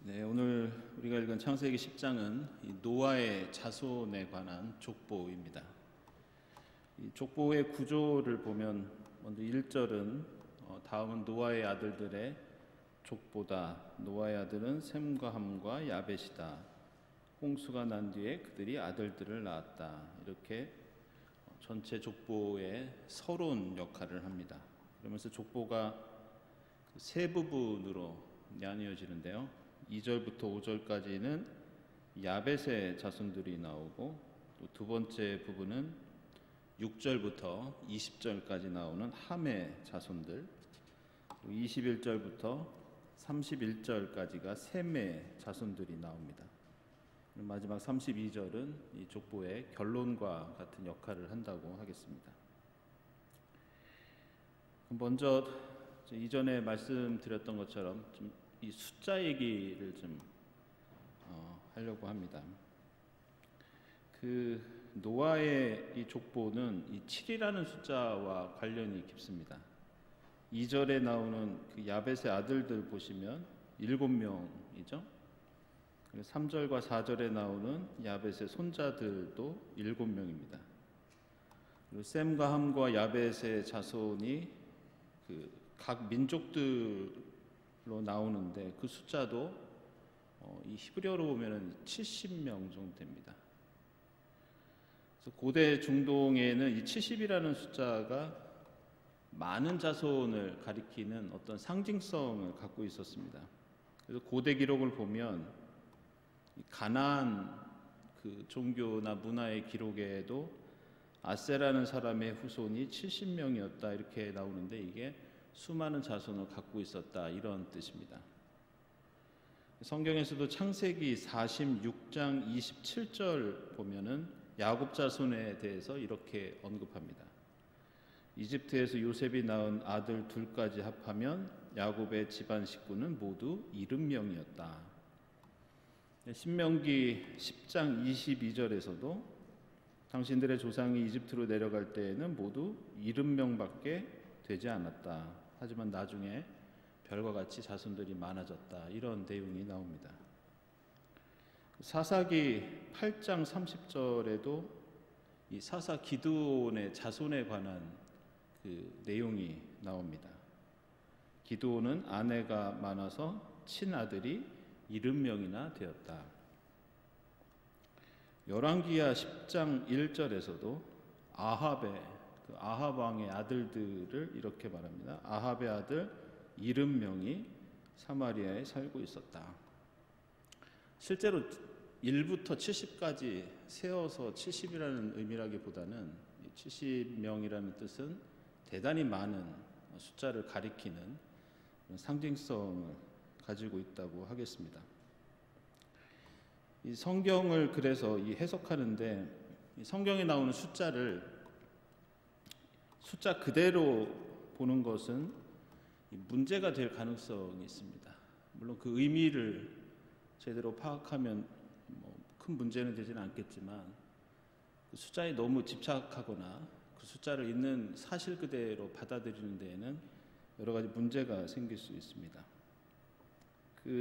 네, 오늘 우리가 읽은 창세기 10장은 노아의 자손에 관한 족보입니다. 이 족보의 구조를 보면 먼저 1절은 다음은 노아의 아들들의 족보다. 노아의 아들은 셈과 함과 야벳이다. 홍수가 난 뒤에 그들이 아들들을 낳았다. 이렇게 전체 족보의 서론 역할을 합니다. 그러면서 족보가 세 부분으로 나뉘어지는데요. 2절부터 5절까지는 야벳의 자손들이 나오고, 또 두 번째 부분은 6절부터 20절까지 나오는 함의 자손들, 21절부터 31절까지가 셈의 자손들이 나옵니다. 마지막 32절은 이 족보의 결론과 같은 역할을 한다고 하겠습니다. 먼저 이전에 말씀드렸던 것처럼 좀 이 숫자 얘기를 좀 하려고 합니다. 그 노아의 이 족보는 이 7이라는 숫자와 관련이 깊습니다. 2절에 나오는 그 야벳의 아들들 보시면 7명이죠. 3절과 4절에 나오는 야벳의 손자들도 7명입니다. 그리고 셈과 함과 야벳의 자손이 그 각 민족들로 나오는데, 그 숫자도 이 히브리어로 보면 70명 정도 됩니다. 그래서 고대 중동에는 이 70이라는 숫자가 많은 자손을 가리키는 어떤 상징성을 갖고 있었습니다. 그래서 고대 기록을 보면 가나안 그 종교나 문화의 기록에도 아세라는 사람의 후손이 70명이었다 이렇게 나오는데, 이게 수많은 자손을 갖고 있었다 이런 뜻입니다. 성경에서도 창세기 46장 27절 보면은 야곱 자손에 대해서 이렇게 언급합니다. 이집트에서 요셉이 낳은 아들 둘까지 합하면 야곱의 집안 식구는 모두 70명이었다. 신명기 10장 22절에서도 당신들의 조상이 이집트로 내려갈 때에는 모두 70명밖에 되지 않았다. 하지만 나중에 별과 같이 자손들이 많아졌다. 이런 내용이 나옵니다. 사사기 8장 30절에도 이 사사 기드온의 자손에 관한 그 내용이 나옵니다. 기드온은 아내가 많아서 친아들이 70명이나 되었다. 열왕기하 10장 1절에서도 아합 왕의 아들들을 이렇게 말합니다. 아합의 아들 70명이 사마리아에 살고 있었다. 실제로 1부터 70까지 세어서 70이라는 의미라기보다는 70명이라는 뜻은 대단히 많은 숫자를 가리키는 상징성을 가지고 있다고 하겠습니다. 이 성경을 그래서 해석하는데, 이 성경에 나오는 숫자를 숫자 그대로 보는 것은 문제가 될 가능성이 있습니다. 물론 그 의미를 제대로 파악하면 큰 문제는 되지는 않겠지만, 그 숫자에 너무 집착하거나 그 숫자를 있는 사실 그대로 받아들이는 데에는 여러 가지 문제가 생길 수 있습니다.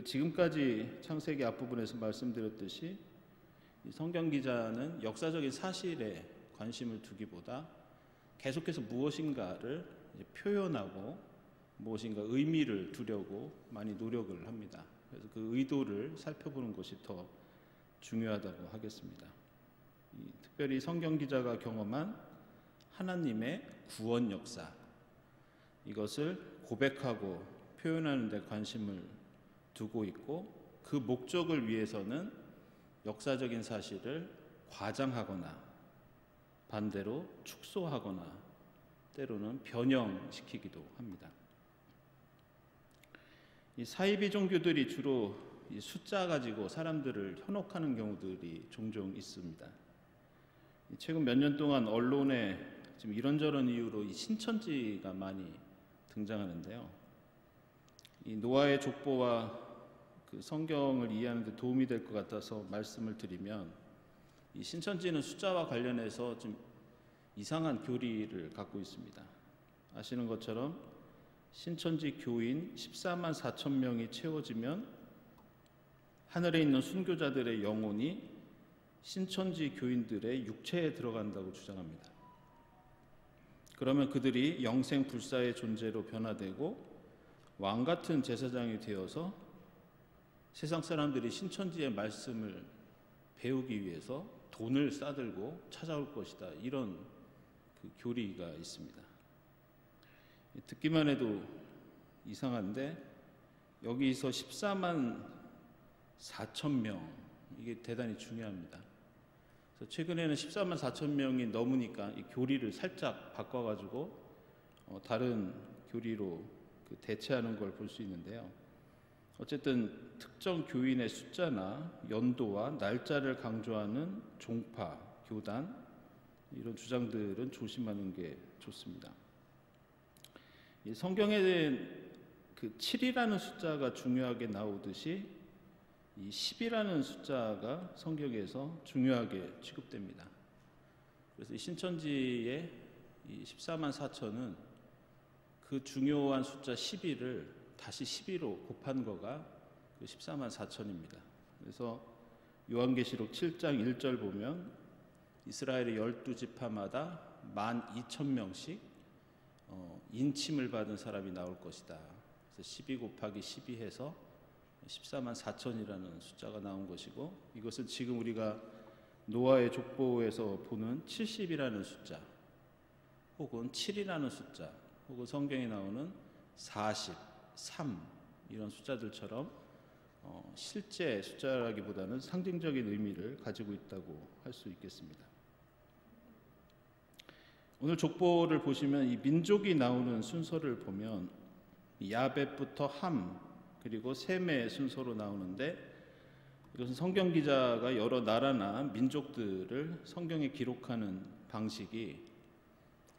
지금까지 창세기 앞부분에서 말씀드렸듯이 성경 기자는 역사적인 사실에 관심을 두기보다 계속해서 무엇인가를 표현하고 무엇인가 의미를 두려고 많이 노력을 합니다. 그래서 그 의도를 살펴보는 것이 더 중요하다고 하겠습니다. 특별히 성경 기자가 경험한 하나님의 구원 역사, 이것을 고백하고 표현하는 데 관심을 두고 있고, 그 목적을 위해서는 역사적인 사실을 과장하거나 반대로 축소하거나 때로는 변형시키기도 합니다. 이 사이비 종교들이 주로 이 숫자 가지고 사람들을 현혹하는 경우들이 종종 있습니다. 최근 몇 년 동안 언론에 지금 이런저런 이유로 이 신천지가 많이 등장하는데요. 이 노아의 족보와 그 성경을 이해하는 데 도움이 될 것 같아서 말씀을 드리면, 이 신천지는 숫자와 관련해서 좀 이상한 교리를 갖고 있습니다. 아시는 것처럼 신천지 교인 14만 4천 명이 채워지면 하늘에 있는 순교자들의 영혼이 신천지 교인들의 육체에 들어간다고 주장합니다. 그러면 그들이 영생 불사의 존재로 변화되고 왕 같은 제사장이 되어서 세상 사람들이 신천지의 말씀을 배우기 위해서 돈을 싸들고 찾아올 것이다. 이런 교리가 있습니다. 듣기만 해도 이상한데 여기서 14만 4천 명, 이게 대단히 중요합니다. 그래서 최근에는 14만 4천 명이 넘으니까 이 교리를 살짝 바꿔가지고 다른 교리로 대체하는 걸 볼 수 있는데요. 어쨌든 특정 교인의 숫자나 연도와 날짜를 강조하는 종파, 교단, 이런 주장들은 조심하는 게 좋습니다. 이 성경에 7이라는 숫자가 중요하게 나오듯이 이 10이라는 숫자가 성경에서 중요하게 취급됩니다. 그래서 신천지의 이 14만 4천은 그 중요한 숫자 12를 다시 12로 곱한 거가 그 14만 4천입니다. 그래서 요한계시록 7장 1절 보면 이스라엘의 12지파마다 12,000명씩 인침을 받은 사람이 나올 것이다. 그래서 12 곱하기 12 해서 14만 4천이라는 숫자가 나온 것이고, 이것은 지금 우리가 노아의 족보에서 보는 70이라는 숫자, 혹은 7이라는 숫자, 혹은 성경에 나오는 40, 3 이런 숫자들처럼 실제 숫자라기보다는 상징적인 의미를 가지고 있다고 할 수 있겠습니다. 오늘 족보를 보시면 이 민족이 나오는 순서를 보면 야벳부터 함 그리고 셈의 순서로 나오는데, 이것은 성경 기자가 여러 나라나 민족들을 성경에 기록하는 방식이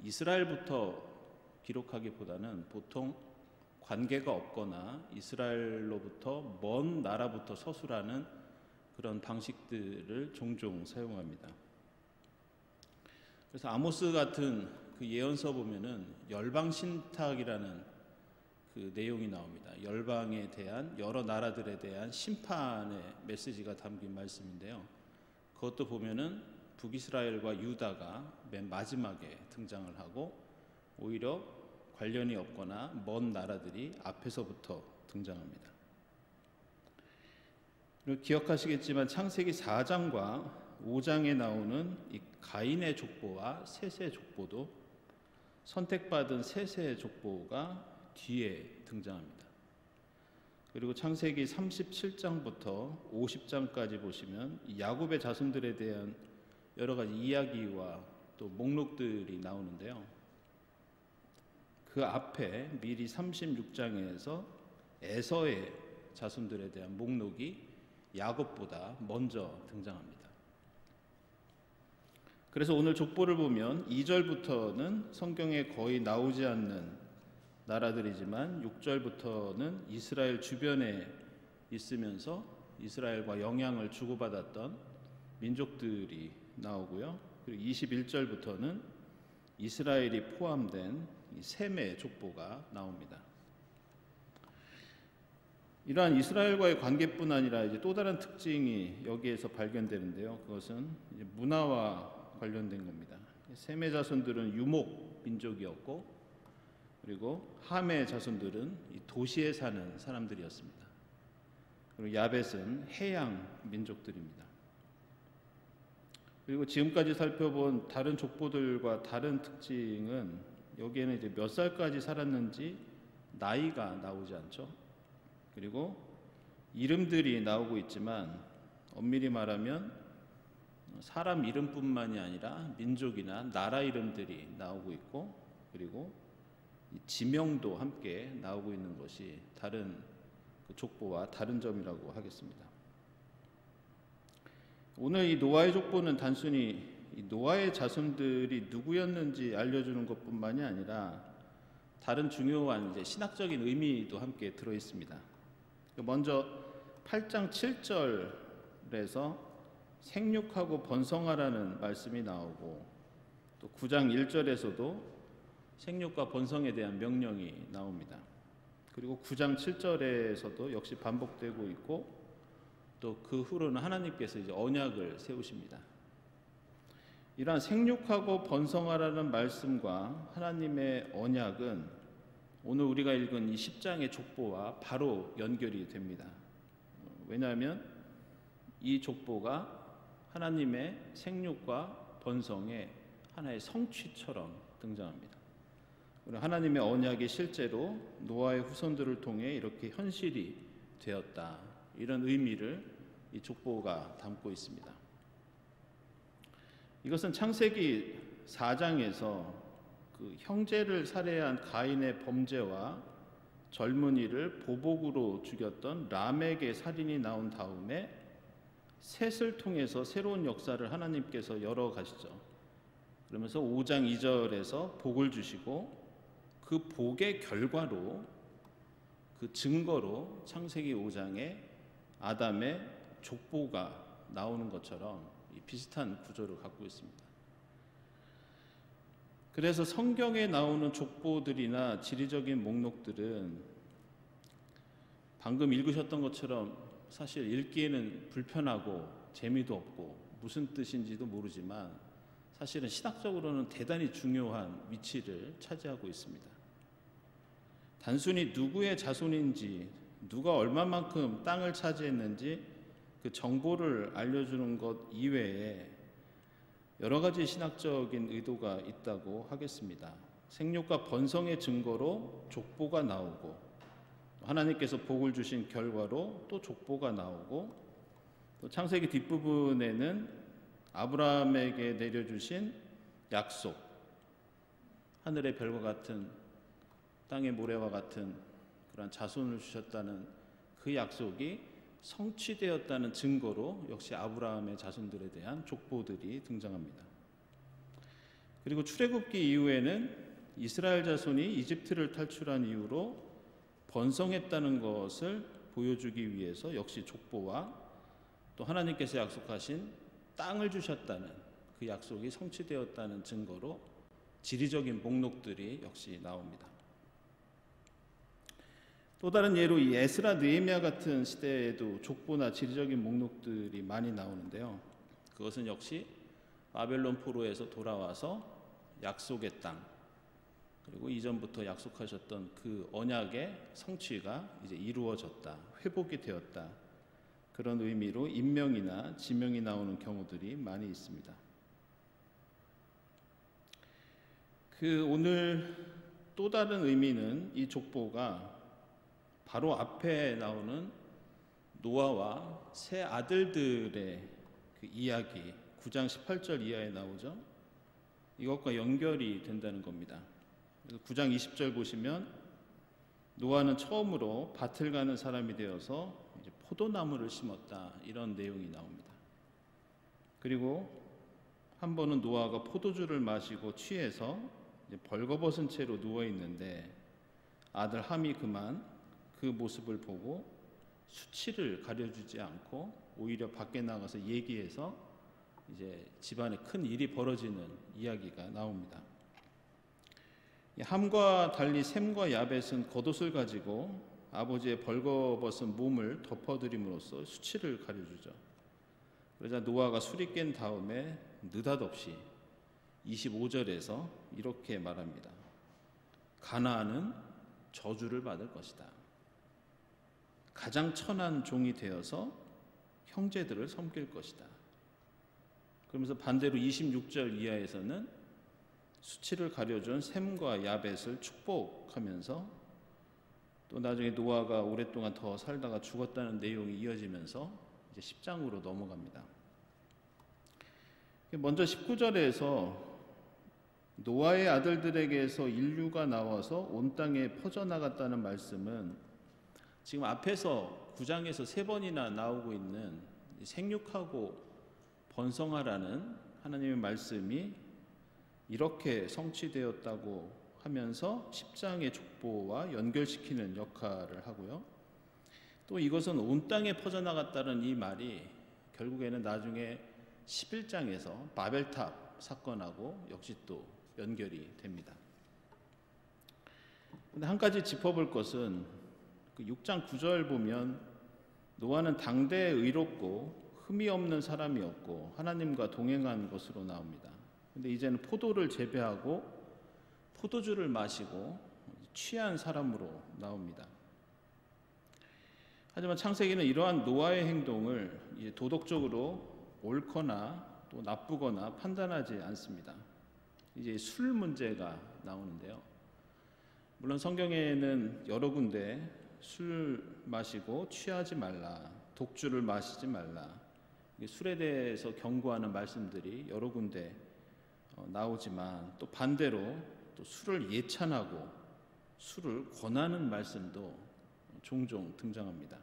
이스라엘부터 기록하기보다는 보통 관계가 없거나 이스라엘로부터 먼 나라부터 서술하는 그런 방식들을 종종 사용합니다. 그래서 아모스 같은 그 예언서 보면은 열방신탁이라는 그 내용이 나옵니다. 열방에 대한, 여러 나라들에 대한 심판의 메시지가 담긴 말씀인데요. 그것도 보면은 북이스라엘과 유다가 맨 마지막에 등장을 하고, 오히려 관련이 없거나 먼 나라들이 앞에서부터 등장합니다. 그리고 기억하시겠지만 창세기 4장과 5장에 나오는 이 가인의 족보와 셋의 족보도 선택받은 셋의 족보가 뒤에 등장합니다. 그리고 창세기 37장부터 50장까지 보시면 야곱의 자손들에 대한 여러 가지 이야기와 또 목록들이 나오는데요. 그 앞에 미리 36장에서 에서의 자손들에 대한 목록이 야곱보다 먼저 등장합니다. 그래서 오늘 족보를 보면 2절부터는 성경에 거의 나오지 않는 나라들이지만 6절부터는 이스라엘 주변에 있으면서 이스라엘과 영향을 주고받았던 민족들이 나오고요. 그리고 21절부터는 이스라엘이 포함된 셈의 족보가 나옵니다. 이러한 이스라엘과의 관계뿐 아니라 이제 또 다른 특징이 여기에서 발견되는데요. 그것은 이제 문화와 관련된 겁니다. 셈의 자손들은 유목 민족이었고, 그리고 함의 자손들은 이 도시에 사는 사람들이었습니다. 그리고 야벳은 해양 민족들입니다. 그리고 지금까지 살펴본 다른 족보들과 다른 특징은 여기에는 이제 몇 살까지 살았는지 나이가 나오지 않죠. 그리고 이름들이 나오고 있지만 엄밀히 말하면 사람 이름뿐만이 아니라 민족이나 나라 이름들이 나오고 있고, 그리고 지명도 함께 나오고 있는 것이 다른 그 족보와 다른 점이라고 하겠습니다. 오늘 이 노아의 족보는 단순히 이 노아의 자손들이 누구였는지 알려주는 것뿐만이 아니라 다른 중요한 이제 신학적인 의미도 함께 들어 있습니다. 먼저 8장 7절에서 생육하고 번성하라는 말씀이 나오고, 또 9장 1절에서도 생육과 번성에 대한 명령이 나옵니다. 그리고 9장 7절에서도 역시 반복되고 있고, 또 그 후로는 하나님께서 이제 언약을 세우십니다. 이러한 생육하고 번성하라는 말씀과 하나님의 언약은 오늘 우리가 읽은 이 10장의 족보와 바로 연결이 됩니다. 왜냐하면 이 족보가 하나님의 생육과 번성의 하나의 성취처럼 등장합니다. 하나님의 언약이 실제로 노아의 후손들을 통해 이렇게 현실이 되었다. 이런 의미를 이 족보가 담고 있습니다. 이것은 창세기 4장에서 그 형제를 살해한 가인의 범죄와 젊은이를 보복으로 죽였던 람에게 살인이 나온 다음에 셋을 통해서 새로운 역사를 하나님께서 열어가시죠. 그러면서 5장 2절에서 복을 주시고 그 복의 결과로 그 증거로 창세기 5장에 아담의 족보가 나오는 것처럼 비슷한 구조를 갖고 있습니다. 그래서 성경에 나오는 족보들이나 지리적인 목록들은 방금 읽으셨던 것처럼 사실 읽기에는 불편하고 재미도 없고 무슨 뜻인지도 모르지만 사실은 신학적으로는 대단히 중요한 위치를 차지하고 있습니다. 단순히 누구의 자손인지, 누가 얼마만큼 땅을 차지했는지 그 정보를 알려주는 것 이외에 여러 가지 신학적인 의도가 있다고 하겠습니다. 생육과 번성의 증거로 족보가 나오고, 하나님께서 복을 주신 결과로 또 족보가 나오고, 또 창세기 뒷부분에는 아브라함에게 내려주신 약속, 하늘의 별과 같은 땅의 모래와 같은 그런 자손을 주셨다는 그 약속이 성취되었다는 증거로 역시 아브라함의 자손들에 대한 족보들이 등장합니다. 그리고 출애굽기 이후에는 이스라엘 자손이 이집트를 탈출한 이후로 번성했다는 것을 보여주기 위해서 역시 족보와 또 하나님께서 약속하신 땅을 주셨다는 그 약속이 성취되었다는 증거로 지리적인 목록들이 역시 나옵니다. 또 다른 예로 이 에스라 느헤미야 같은 시대에도 족보나 지리적인 목록들이 많이 나오는데요. 그것은 역시 바벨론 포로에서 돌아와서 약속의 땅, 그리고 이전부터 약속하셨던 그 언약의 성취가 이제 이루어졌다, 회복이 되었다, 그런 의미로 인명이나 지명이 나오는 경우들이 많이 있습니다. 오늘 또 다른 의미는 이 족보가 바로 앞에 나오는 노아와 세 아들들의 그 이야기, 9장 18절 이하에 나오죠. 이것과 연결이 된다는 겁니다. 그래서 9장 20절 보시면 노아는 처음으로 밭을 가는 사람이 되어서 이제 포도나무를 심었다, 이런 내용이 나옵니다. 그리고 한 번은 노아가 포도주를 마시고 취해서 이제 벌거벗은 채로 누워 있는데 아들 함이 그만 그 모습을 보고 수치를 가려주지 않고 오히려 밖에 나가서 얘기해서 이제 집안에 큰 일이 벌어지는 이야기가 나옵니다. 함과 달리 셈과 야벳은 겉옷을 가지고 아버지의 벌거벗은 몸을 덮어드림으로써 수치를 가려주죠. 그러자 노아가 술이 깬 다음에 느닷없이 25절에서 이렇게 말합니다. 가나안은 저주를 받을 것이다. 가장 천한 종이 되어서 형제들을 섬길 것이다. 그러면서 반대로 26절 이하에서는 수치를 가려준 셈과 야벳을 축복하면서 또 나중에 노아가 오랫동안 더 살다가 죽었다는 내용이 이어지면서 이제 10장으로 넘어갑니다. 먼저 19절에서 노아의 아들들에게서 인류가 나와서 온 땅에 퍼져나갔다는 말씀은 지금 앞에서 9장에서 3번이나 나오고 있는 생육하고 번성하라는 하나님의 말씀이 이렇게 성취되었다고 하면서 10장의 족보와 연결시키는 역할을 하고요. 또 이것은 온 땅에 퍼져나갔다는 이 말이 결국에는 나중에 11장에서 바벨탑 사건하고 역시 또 연결이 됩니다. 그런데 한 가지 짚어볼 것은 그 6장 9절 보면 노아는 당대에 의롭고 흠이 없는 사람이었고 하나님과 동행한 것으로 나옵니다. 근데 이제는 포도를 재배하고 포도주를 마시고 취한 사람으로 나옵니다. 하지만 창세기는 이러한 노아의 행동을 이제 도덕적으로 옳거나 또 나쁘거나 판단하지 않습니다. 이제 술 문제가 나오는데요. 물론 성경에는 여러 군데 술 마시고 취하지 말라, 독주를 마시지 말라, 술에 대해서 경고하는 말씀들이 여러 군데 나오지만 또 반대로 또 술을 예찬하고 술을 권하는 말씀도 종종 등장합니다.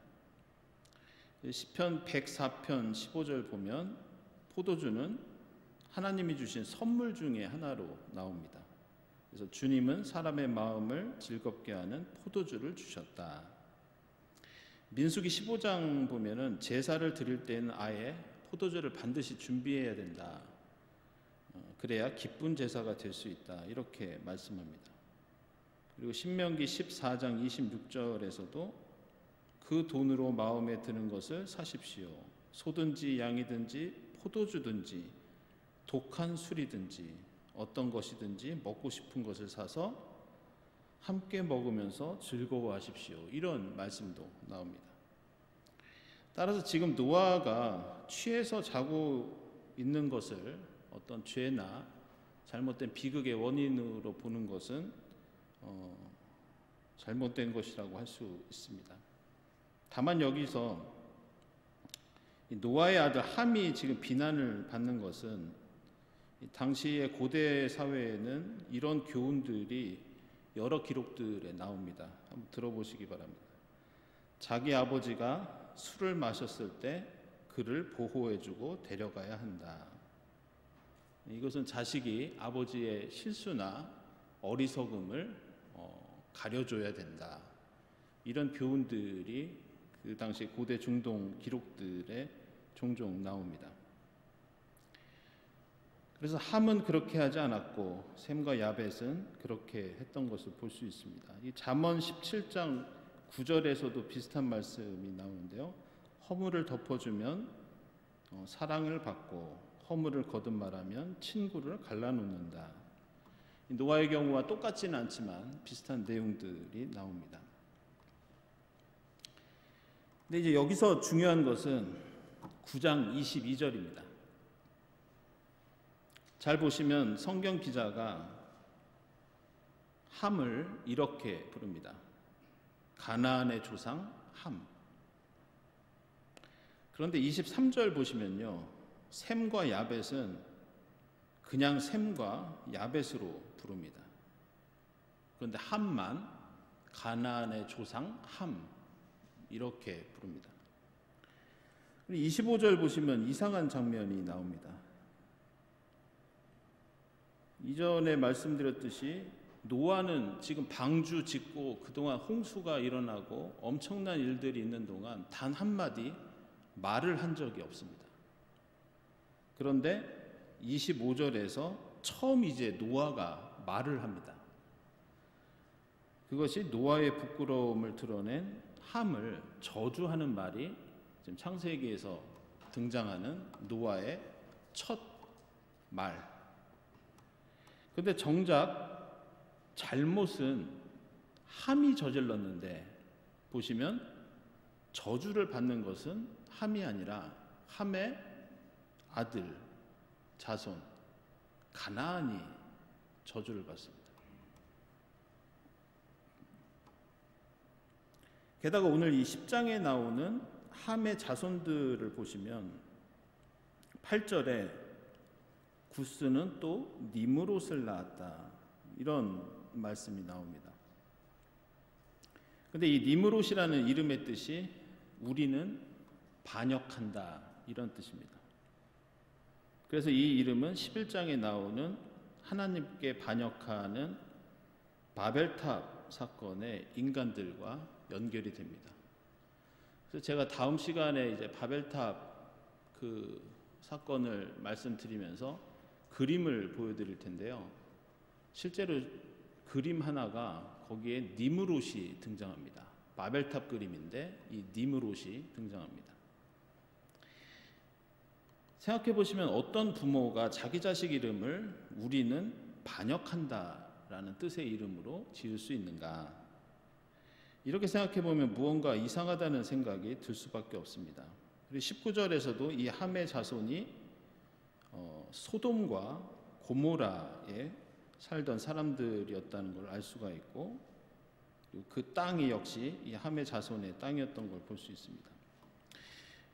시편 104편 15절 보면 포도주는 하나님이 주신 선물 중에 하나로 나옵니다. 그래서 주님은 사람의 마음을 즐겁게 하는 포도주를 주셨다. 민수기 15장 보면은 제사를 드릴 때는 아예 포도주를 반드시 준비해야 된다. 그래야 기쁜 제사가 될 수 있다. 이렇게 말씀합니다. 그리고 신명기 14장 26절에서도 그 돈으로 마음에 드는 것을 사십시오. 소든지 양이든지 포도주든지 독한 술이든지 어떤 것이든지 먹고 싶은 것을 사서 함께 먹으면서 즐거워하십시오. 이런 말씀도 나옵니다. 따라서 지금 노아가 취해서 자고 있는 것을 어떤 죄나 잘못된 비극의 원인으로 보는 것은 잘못된 것이라고 할 수 있습니다. 다만 여기서 노아의 아들 함이 지금 비난을 받는 것은 당시의 고대 사회에는 이런 교훈들이 여러 기록들에 나옵니다. 한번 들어보시기 바랍니다. 자기 아버지가 술을 마셨을 때 그를 보호해주고 데려가야 한다. 이것은 자식이 아버지의 실수나 어리석음을 가려줘야 된다. 이런 교훈들이 그 당시 고대 중동 기록들에 종종 나옵니다. 그래서 함은 그렇게 하지 않았고 셈과 야벳은 그렇게 했던 것을 볼 수 있습니다. 이 잠언 17장 9절에서도 비슷한 말씀이 나오는데요. 허물을 덮어주면 사랑을 받고 허물을 거듭말하면 친구를 갈라놓는다. 노아의 경우와 똑같지는 않지만 비슷한 내용들이 나옵니다. 근데 이제 여기서 중요한 것은 9장 22절입니다. 잘 보시면 성경 기자가 함을 이렇게 부릅니다. 가나안의 조상 함. 그런데 23절 보시면요. 셈과 야벳은 그냥 셈과 야벳으로 부릅니다. 그런데 함만 가나안의 조상 함 이렇게 부릅니다. 25절 보시면 이상한 장면이 나옵니다. 이전에 말씀드렸듯이 노아는 지금 방주 짓고 그동안 홍수가 일어나고 엄청난 일들이 있는 동안 단 한마디 말을 한 적이 없습니다. 그런데 25절에서 처음 이제 노아가 말을 합니다. 그것이 노아의 부끄러움을 드러낸 함을 저주하는 말이 지금 창세기에서 등장하는 노아의 첫 말. 그런데 정작 잘못은 함이 저질렀는데 보시면 저주를 받는 것은 함이 아니라 함의 아들, 자손, 가나안이 저주를 받습니다. 게다가 오늘 이 10장에 나오는 함의 자손들을 보시면 8절에 구스는 또 니므롯을 낳았다. 이런 말씀이 나옵니다. 그런데 이 니므롯이라는 이름의 뜻이 우리는 반역한다. 이런 뜻입니다. 그래서 이 이름은 11장에 나오는 하나님께 반역하는 바벨탑 사건의 인간들과 연결이 됩니다. 그래서 제가 다음 시간에 이제 바벨탑 그 사건을 말씀드리면서 그림을 보여드릴 텐데요. 실제로 그림 하나가 거기에 니므롯이 등장합니다. 바벨탑 그림인데 이 니므롯이 등장합니다. 생각해 보시면 어떤 부모가 자기 자식 이름을 우리는 반역한다라는 뜻의 이름으로 지을 수 있는가? 이렇게 생각해 보면 무언가 이상하다는 생각이 들 수밖에 없습니다. 그리고 19절에서도 이 함의 자손이 소돔과 고모라에 살던 사람들이었다는 걸 알 수가 있고, 그리고 그 땅이 역시 이 함의 자손의 땅이었던 걸 볼 수 있습니다.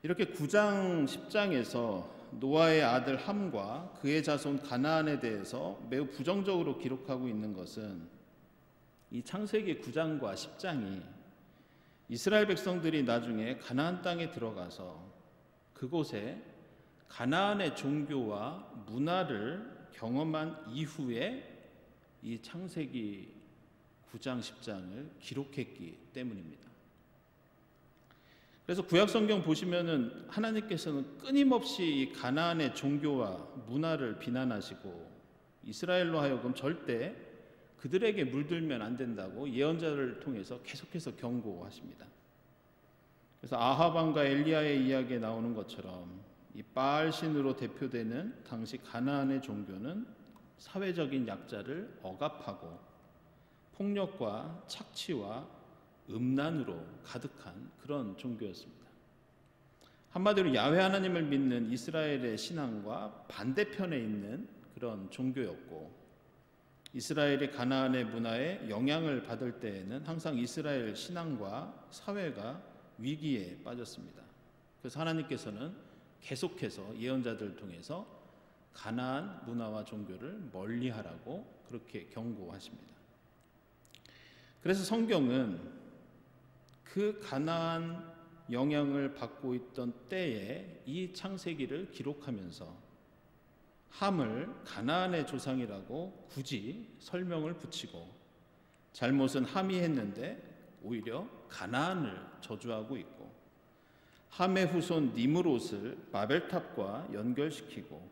이렇게 9장 10장에서 노아의 아들 함과 그의 자손 가나안에 대해서 매우 부정적으로 기록하고 있는 것은 이 창세기 9장과 10장이 이스라엘 백성들이 나중에 가나안 땅에 들어가서 그곳에 가나안의 종교와 문화를 경험한 이후에 이 창세기 9장 10장을 기록했기 때문입니다. 그래서 구약 성경 보시면은 하나님께서는 끊임없이 이 가나안의 종교와 문화를 비난하시고 이스라엘로 하여금 절대 그들에게 물들면 안 된다고 예언자를 통해서 계속해서 경고하십니다. 그래서 아합 왕과 엘리야의 이야기에 나오는 것처럼 이 바알 신으로 대표되는 당시 가나안의 종교는 사회적인 약자를 억압하고 폭력과 착취와 음란으로 가득한 그런 종교였습니다. 한마디로 야훼 하나님을 믿는 이스라엘의 신앙과 반대편에 있는 그런 종교였고, 이스라엘이 가나안의 문화에 영향을 받을 때에는 항상 이스라엘 신앙과 사회가 위기에 빠졌습니다. 그래서 하나님께서는 계속해서 예언자들을 통해서 가나안 문화와 종교를 멀리하라고 그렇게 경고하십니다. 그래서 성경은 그 가나안 영향을 받고 있던 때에 이 창세기를 기록하면서 함을 가나안의 조상이라고 굳이 설명을 붙이고, 잘못은 함이 했는데 오히려 가나안을 저주하고 있고, 함의 후손 니므롯을 바벨탑과 연결시키고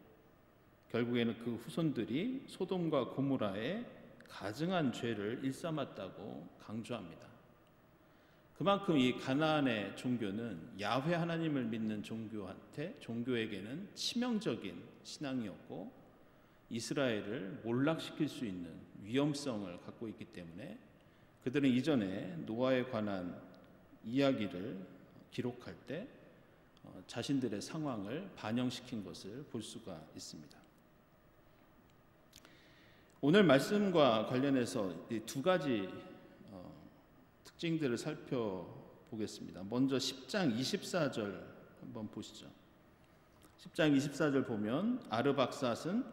결국에는 그 후손들이 소돔과 고모라에 가증한 죄를 일삼았다고 강조합니다. 그만큼 이 가나안의 종교는 야훼 하나님을 믿는 종교에게는 치명적인 신앙이었고 이스라엘을 몰락시킬 수 있는 위험성을 갖고 있기 때문에 그들은 이전에 노아에 관한 이야기를 기록할 때 자신들의 상황을 반영시킨 것을 볼 수가 있습니다. 오늘 말씀과 관련해서 이 두 가지 특징들을 살펴보겠습니다. 먼저 10장 24절 한번 보시죠. 10장 24절 보면 아르박삿은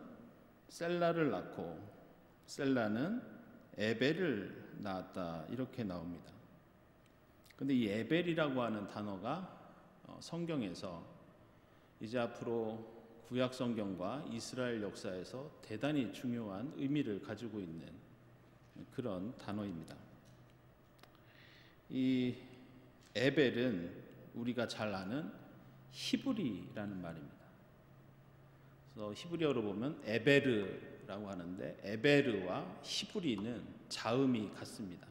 셀라를 낳고 셀라는 에벨을 낳았다 이렇게 나옵니다. 근데 이 에벨이라고 하는 단어가 성경에서 이제 앞으로 구약 성경과 이스라엘 역사에서 대단히 중요한 의미를 가지고 있는 그런 단어입니다. 이 에벨은 우리가 잘 아는 히브리라는 말입니다. 그래서 히브리어로 보면 에베르라고 하는데 에베르와 히브리는 자음이 같습니다.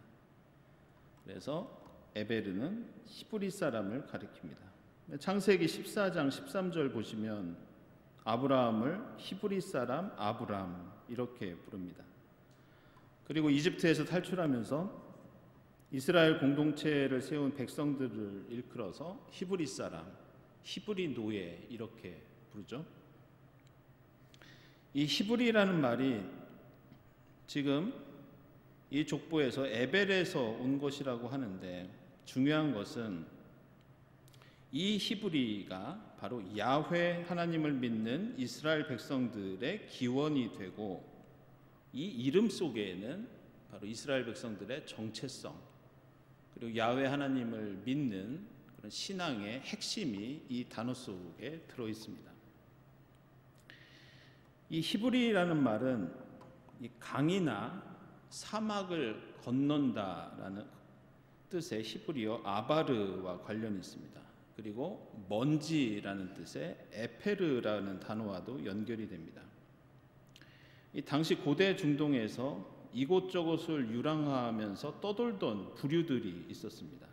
그래서 에베르는 히브리 사람을 가리킵니다. 창세기 14장 13절 보시면 아브라함을 히브리 사람 아브람 이렇게 부릅니다. 그리고 이집트에서 탈출하면서 이스라엘 공동체를 세운 백성들을 일컬어서 히브리 사람, 히브리 노예 이렇게 부르죠. 이 히브리라는 말이 지금 이 족보에서 에벨에서 온 것이라고 하는데 중요한 것은 이 히브리가 바로 야훼 하나님을 믿는 이스라엘 백성들의 기원이 되고 이 이름 속에는 바로 이스라엘 백성들의 정체성 그리고 야훼 하나님을 믿는 그런 신앙의 핵심이 이 단어 속에 들어 있습니다. 이 히브리라는 말은 이 강이나 사막을 건넌다라는 뜻의 히브리어 아바르와 관련이 있습니다. 그리고 먼지라는 뜻의 에페르라는 단어와도 연결이 됩니다. 이 당시 고대 중동에서 이곳저곳을 유랑하면서 떠돌던 부류들이 있었습니다.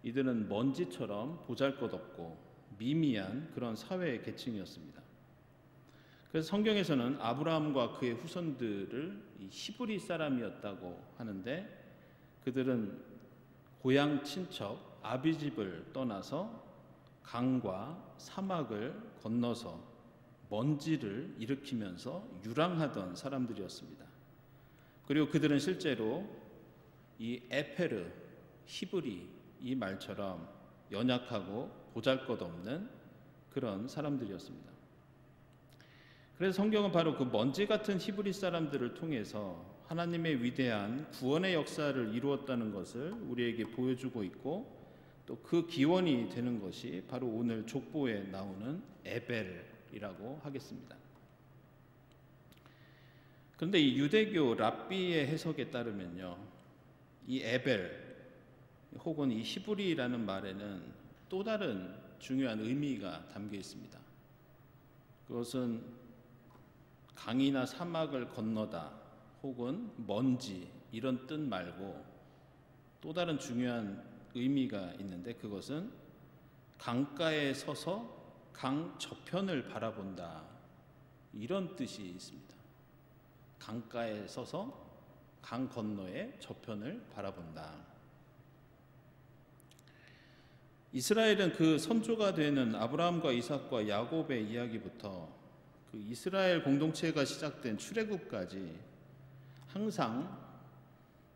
이들은 먼지처럼 보잘것없고 미미한 그런 사회 계층이었습니다. 그래서 성경에서는 아브라함과 그의 후손들을 히브리 사람이었다고 하는데, 그들은 고향 친척 아비집을 떠나서 강과 사막을 건너서 먼지를 일으키면서 유랑하던 사람들이었습니다. 그리고 그들은 실제로 이 에페르, 히브리 이 말처럼 연약하고 보잘것없는 그런 사람들이었습니다. 그래서 성경은 바로 그 먼지 같은 히브리 사람들을 통해서 하나님의 위대한 구원의 역사를 이루었다는 것을 우리에게 보여주고 있고, 또 그 기원이 되는 것이 바로 오늘 족보에 나오는 에벨이라고 하겠습니다. 그런데 이 유대교 랍비의 해석에 따르면요, 이 에벨 혹은 이 히브리라는 말에는 또 다른 중요한 의미가 담겨 있습니다. 그것은 강이나 사막을 건너다 혹은 먼지 이런 뜻 말고 또 다른 중요한 의미가 있는데, 그것은 강가에 서서 강 저편을 바라본다 이런 뜻이 있습니다. 강가에 서서 강 건너의 저편을 바라본다. 이스라엘은 그 선조가 되는 아브라함과 이삭과 야곱의 이야기부터 그 이스라엘 공동체가 시작된 출애굽까지 항상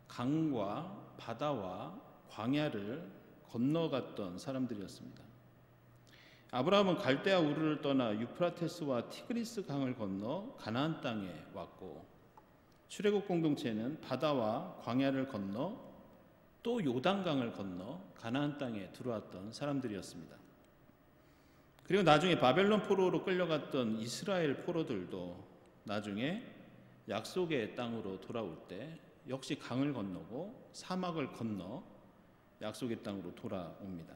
강과 바다와 광야를 건너갔던 사람들이었습니다. 아브라함은 갈대아 우르를 떠나 유프라테스와 티그리스 강을 건너 가나안 땅에 왔고, 출애굽 공동체는 바다와 광야를 건너 또 요단강을 건너 가나안 땅에 들어왔던 사람들이었습니다. 그리고 나중에 바벨론 포로로 끌려갔던 이스라엘 포로들도 나중에 약속의 땅으로 돌아올 때 역시 강을 건너고 사막을 건너 약속의 땅으로 돌아옵니다.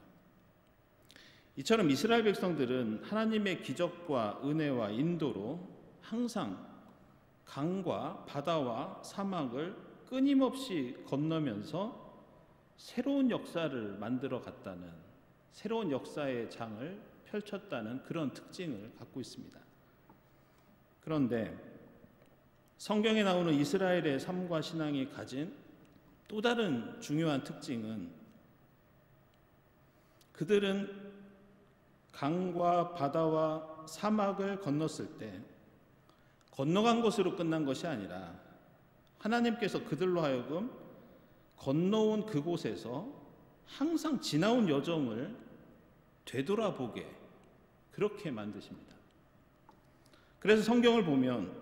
이처럼 이스라엘 백성들은 하나님의 기적과 은혜와 인도로 항상 강과 바다와 사막을 끊임없이 건너면서 새로운 역사를 만들어 갔다는, 새로운 역사의 장을 펼쳤다는 그런 특징을 갖고 있습니다. 그런데 성경에 나오는 이스라엘의 삶과 신앙이 가진 또 다른 중요한 특징은, 그들은 강과 바다와 사막을 건넜을 때 건너간 것으로 끝난 것이 아니라 하나님께서 그들로 하여금 건너온 그곳에서 항상 지나온 여정을 되돌아보게 그렇게 만드십니다. 그래서 성경을 보면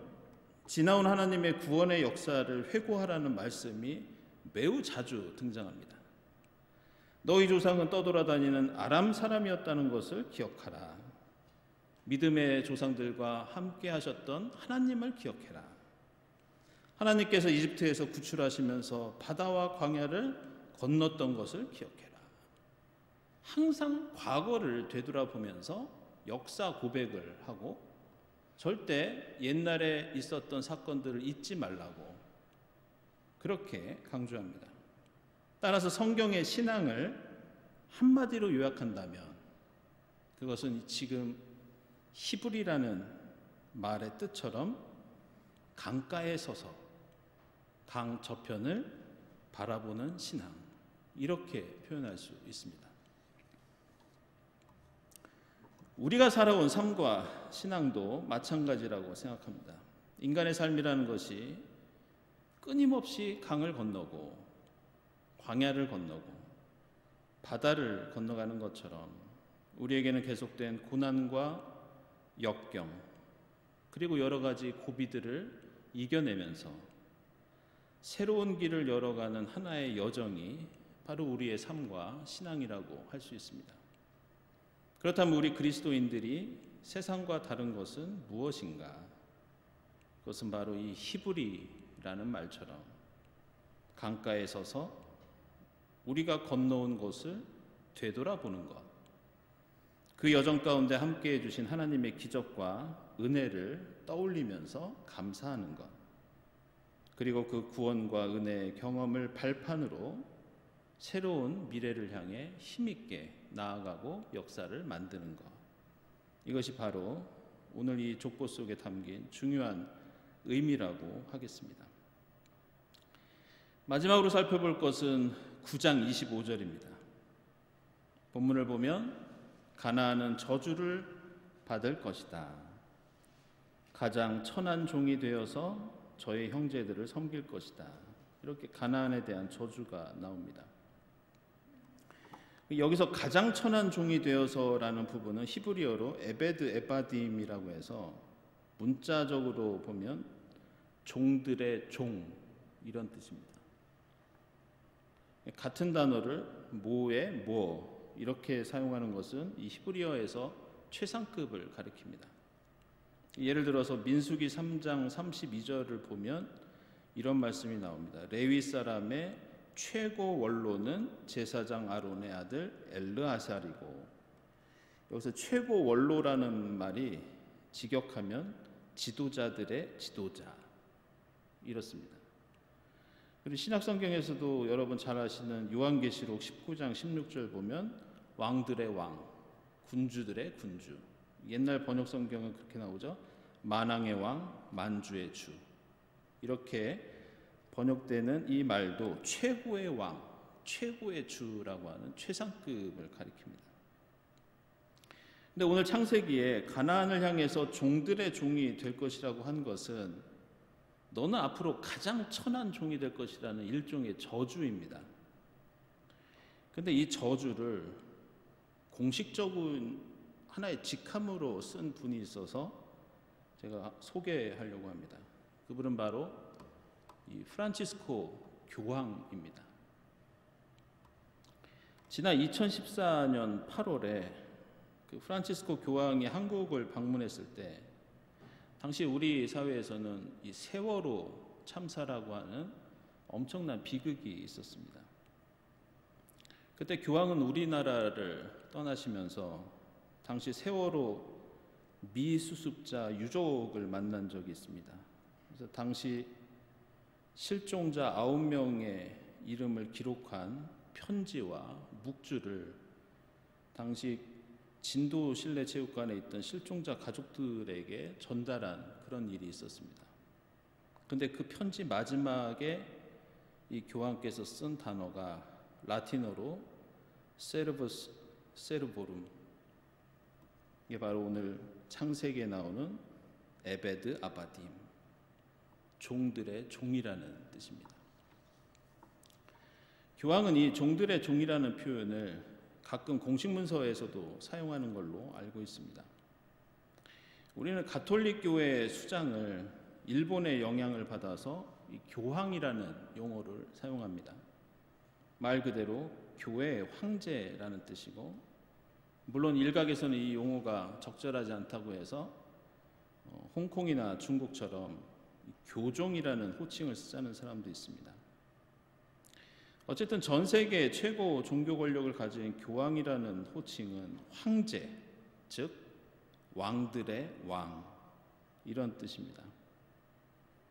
지나온 하나님의 구원의 역사를 회고하라는 말씀이 매우 자주 등장합니다. 너희 조상은 떠돌아다니는 아람 사람이었다는 것을 기억하라. 믿음의 조상들과 함께 하셨던 하나님을 기억해라. 하나님께서 이집트에서 구출하시면서 바다와 광야를 건넜던 것을 기억해라. 항상 과거를 되돌아보면서 역사 고백을 하고 절대 옛날에 있었던 사건들을 잊지 말라고 그렇게 강조합니다. 따라서 성경의 신앙을 한마디로 요약한다면 그것은 지금 히브리라는 말의 뜻처럼 강가에 서서 강 저편을 바라보는 신앙, 이렇게 표현할 수 있습니다. 우리가 살아온 삶과 신앙도 마찬가지라고 생각합니다. 인간의 삶이라는 것이 끊임없이 강을 건너고 광야를 건너고 바다를 건너가는 것처럼 우리에게는 계속된 고난과 역경 그리고 여러 가지 고비들을 이겨내면서 새로운 길을 열어가는 하나의 여정이 바로 우리의 삶과 신앙이라고 할 수 있습니다. 그렇다면 우리 그리스도인들이 세상과 다른 것은 무엇인가? 그것은 바로 이 히브리라는 말처럼 강가에 서서 우리가 건너온 곳을 되돌아보는 것, 그 여정 가운데 함께해 주신 하나님의 기적과 은혜를 떠올리면서 감사하는 것, 그리고 그 구원과 은혜의 경험을 발판으로 새로운 미래를 향해 힘있게 나아가고 역사를 만드는 것. 이것이 바로 오늘 이 족보 속에 담긴 중요한 의미라고 하겠습니다. 마지막으로 살펴볼 것은 9장 25절입니다. 본문을 보면 가나안은 저주를 받을 것이다. 가장 천한 종이 되어서 저의 형제들을 섬길 것이다. 이렇게 가나안에 대한 저주가 나옵니다. 여기서 가장 천한 종이 되어서라는 부분은 히브리어로 에베드 에바딤이라고 해서 문자적으로 보면 종들의 종 이런 뜻입니다. 같은 단어를 모에 모 이렇게 사용하는 것은 이 히브리어에서 최상급을 가리킵니다. 예를 들어서 민수기 3장 32절을 보면 이런 말씀이 나옵니다. 레위 사람의 최고 원로는 제사장 아론의 아들 엘르아살이고, 여기서 최고 원로라는 말이 직역하면 지도자들의 지도자 이렇습니다. 그리고 신약성경에서도 여러분 잘 아시는 요한계시록 19장 16절 보면 왕들의 왕, 군주들의 군주. 옛날 번역 성경은 그렇게 나오죠. 만왕의 왕, 만주의 주. 이렇게 번역되는 이 말도 최고의 왕, 최고의 주라고 하는 최상급을 가리킵니다. 근데 오늘 창세기에 가나안을 향해서 종들의 종이 될 것이라고 한 것은 너는 앞으로 가장 천한 종이 될 것이라는 일종의 저주입니다. 근데 이 저주를 공식적인 하나의 직함으로 쓴 분이 있어서 제가 소개하려고 합니다. 그분은 바로 이 프란치스코 교황입니다. 지난 2014년 8월에 그 프란치스코 교황이 한국을 방문했을 때 당시 우리 사회에서는 이 세월호 참사라고 하는 엄청난 비극이 있었습니다. 그때 교황은 우리나라를 떠나시면서 당시 세월호 미수습자 유족을 만난 적이 있습니다. 그래서 당시 실종자 9명의 이름을 기록한 편지와 묵주를 당시 진도 실내체육관에 있던 실종자 가족들에게 전달한 그런 일이 있었습니다. 근데 그 편지 마지막에 이 교황께서 쓴 단어가 라틴어로 세르버스 세르보룸, 이게 바로 오늘 창세기에 나오는 에베드 아바딤, 종들의 종이라는 뜻입니다. 교황은 이 종들의 종이라는 표현을 가끔 공식 문서에서도 사용하는 걸로 알고 있습니다. 우리는 가톨릭 교회의 수장을 일본의 영향을 받아서 이 교황이라는 용어를 사용합니다. 말 그대로 교회의 황제라는 뜻이고, 물론 일각에서는 이 용어가 적절하지 않다고 해서 홍콩이나 중국처럼 교종이라는 호칭을 쓰자는 사람도 있습니다. 어쨌든 전 세계 최고 종교 권력을 가진 교황이라는 호칭은 황제, 즉 왕들의 왕 이런 뜻입니다.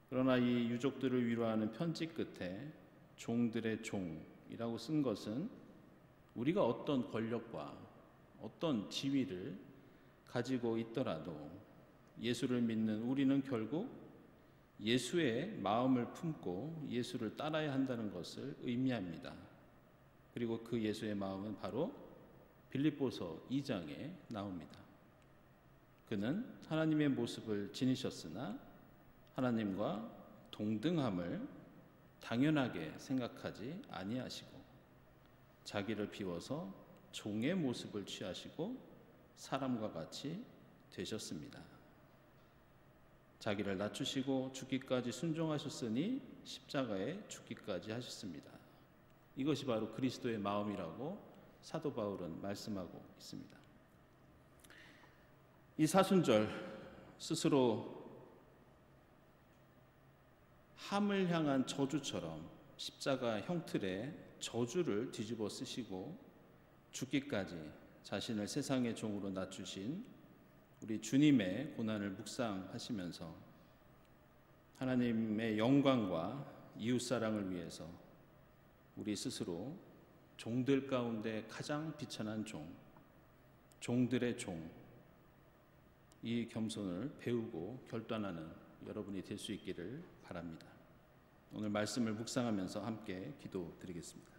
그러나 이 유족들을 위로하는 편지 끝에 종들의 종이라고 쓴 것은 우리가 어떤 권력과 어떤 지위를 가지고 있더라도 예수를 믿는 우리는 결국 예수의 마음을 품고 예수를 따라야 한다는 것을 의미합니다. 그리고 그 예수의 마음은 바로 빌립보서 2장에 나옵니다. 그는 하나님의 모습을 지니셨으나 하나님과 동등함을 당연하게 생각하지 아니하시고 자기를 비워서 종의 모습을 취하시고 사람과 같이 되셨습니다. 자기를 낮추시고 죽기까지 순종하셨으니 십자가에 죽기까지 하셨습니다. 이것이 바로 그리스도의 마음이라고 사도 바울은 말씀하고 있습니다. 이 사순절 스스로 함을 향한 저주처럼 십자가 형틀에 저주를 뒤집어 쓰시고 죽기까지 자신을 세상의 종으로 낮추신 우리 주님의 고난을 묵상하시면서 하나님의 영광과 이웃사랑을 위해서 우리 스스로 종들 가운데 가장 비천한 종, 종들의 종, 이 겸손을 배우고 결단하는 여러분이 될 수 있기를 바랍니다. 오늘 말씀을 묵상하면서 함께 기도드리겠습니다.